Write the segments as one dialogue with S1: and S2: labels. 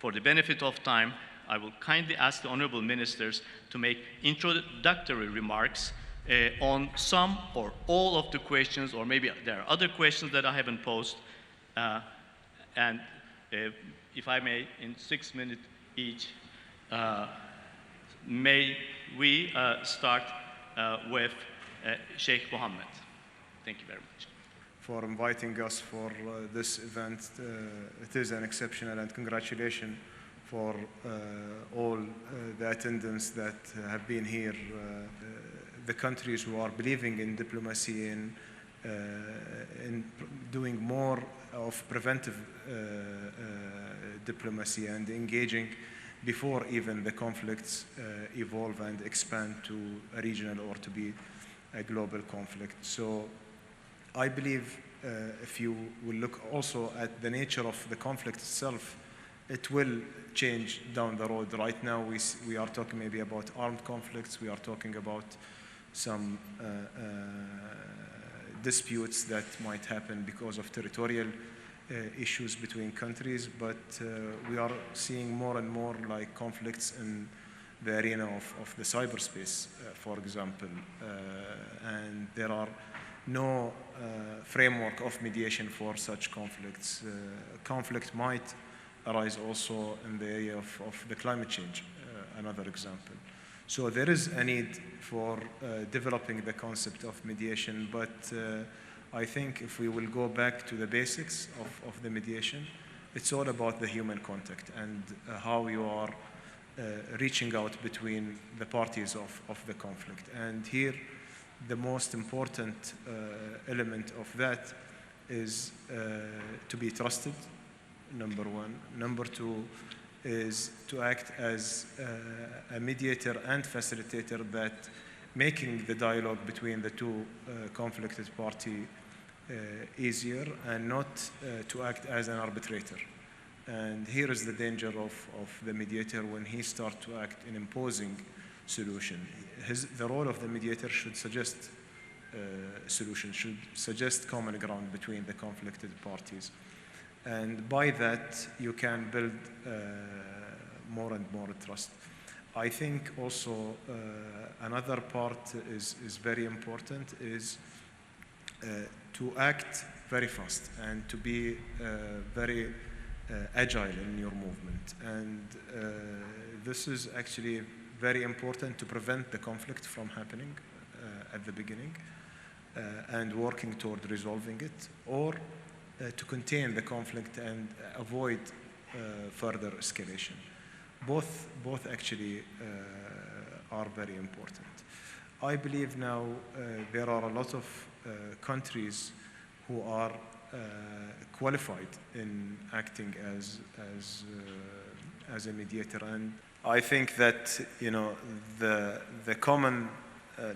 S1: For the benefit of time, I will kindly ask the honorable ministers to make introductory remarks on some or all of the questions, or maybe there are other questions that I haven't posed. And if I may, in 6 minutes each, may we start with Sheikh Mohammed. Thank you very much.
S2: For inviting us for this event. It is an exceptional, and congratulations for all the attendants that have been here. The countries who are believing in diplomacy, in doing more of preventive diplomacy and engaging before even the conflicts evolve and expand to a regional or to be a global conflict. So I believe if you will look also at the nature of the conflict itself, it will change down the road. Right now we are talking maybe about armed conflicts, we are talking about some disputes that might happen because of territorial issues between countries, but we are seeing more and more like conflicts in the arena of the cyberspace, for example, and there are no framework of mediation for such conflicts. Conflict might arise also in the area of the climate change, another example. So there is a need for developing the concept of mediation, but I think if we will go back to the basics of the mediation, it's all about the human contact and how you are reaching out between the parties of the conflict. And here, the most important element of that is to be trusted, number one. Number two is to act as a mediator and facilitator, that making the dialogue between the two conflicted parties easier, and not to act as an arbitrator. And here is the danger of the mediator when he starts to act in imposing solution. The role of the mediator should suggest solutions, should suggest common ground between the conflicted parties. And by that, you can build more and more trust. I think also another part is very important, is to act very fast and to be very agile in your movement. And this is actually very important to prevent the conflict from happening at the beginning and working toward resolving it, or to contain the conflict and avoid further escalation. Both actually are very important. I believe now there are a lot of countries who are qualified in acting as a mediator, and I think that the common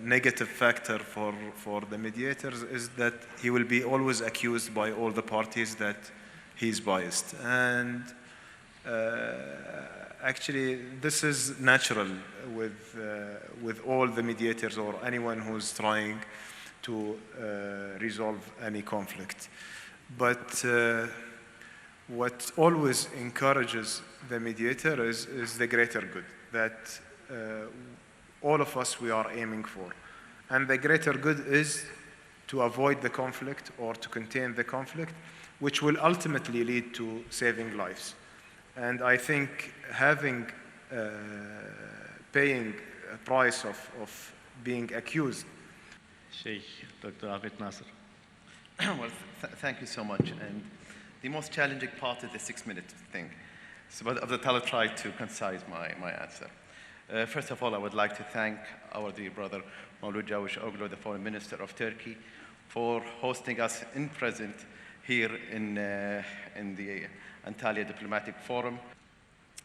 S2: negative factor for the mediators is that he will be always accused by all the parties that he's biased, and actually this is natural with all the mediators or anyone who's trying to resolve any conflict. But what always encourages the mediator is the greater good that all of us we are aiming for. And the greater good is to avoid the conflict or to contain the conflict, which will ultimately lead to saving lives. And I think paying a price of being accused.
S1: Şeyh, Dr. Ahmed Nasır.
S3: Well, thank you so much. And the most challenging part is the 6-minute thing. So, but I'll try to concise my answer. First of all, I would like to thank our dear brother, Maulud Jawish Oglu, the Foreign Minister of Turkey, for hosting us in present here in the Antalya Diplomatic Forum.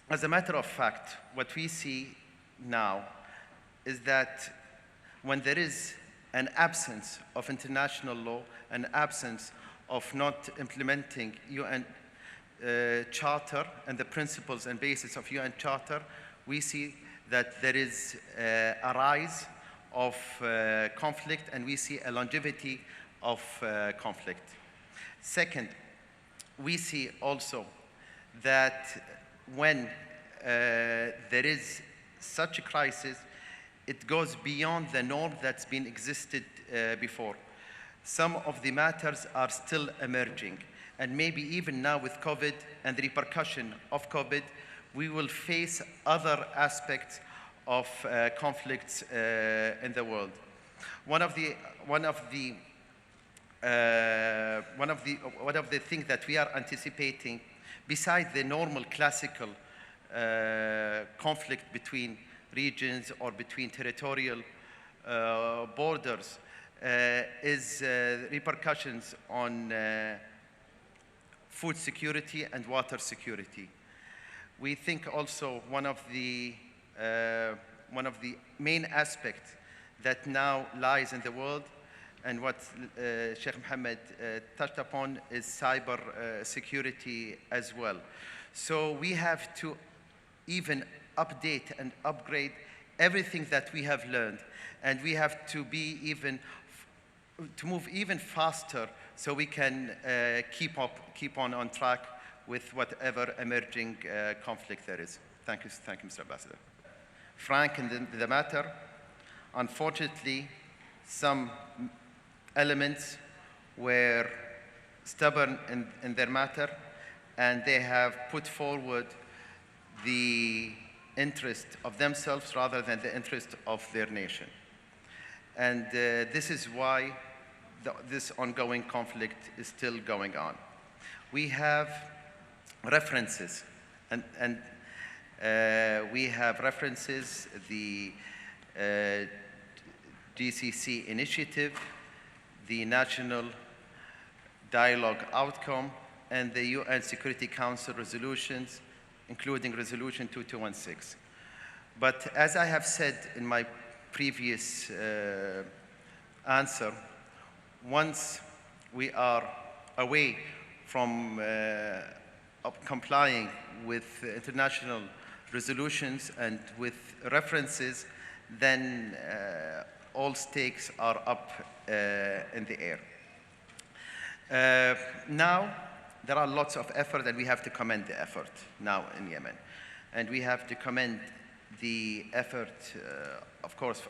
S3: As a matter of fact, what we see now is that when there is an absence of international law, an absence of not implementing UN Charter and the principles and basis of UN Charter, we see that there is a rise of conflict, and we see a longevity of conflict. Second, we see also that when there is such a crisis, it goes beyond the norm that's been existed before. Some of the matters are still emerging, and maybe even now with COVID and the repercussion of COVID, we will face other aspects of conflicts in the world. One of the things that we are anticipating, besides the normal classical conflict between regions or between territorial borders, is repercussions on food security and water security. We think also one of the main aspects that now lies in the world, and what Sheikh Mohammed touched upon, is cyber security as well. So we have to even update and upgrade everything that we have learned, and we have to be to move even faster so we can keep on track with whatever emerging conflict there is. Thank you, Mr. Ambassador. Frank in the matter, unfortunately, some elements were stubborn in their matter, and they have put forward the interest of themselves rather than the interest of their nation. And this is why this ongoing conflict is still going on. We have references, and we have references, the GCC initiative, the National Dialogue Outcome, and the UN Security Council resolutions, including Resolution 2216. But as I have said in my previous answer, once we are away from complying with international resolutions and with references, then all stakes are up in the air. Now, there are lots of effort, and we have to commend the effort now in Yemen. And we have to commend the effort, of course,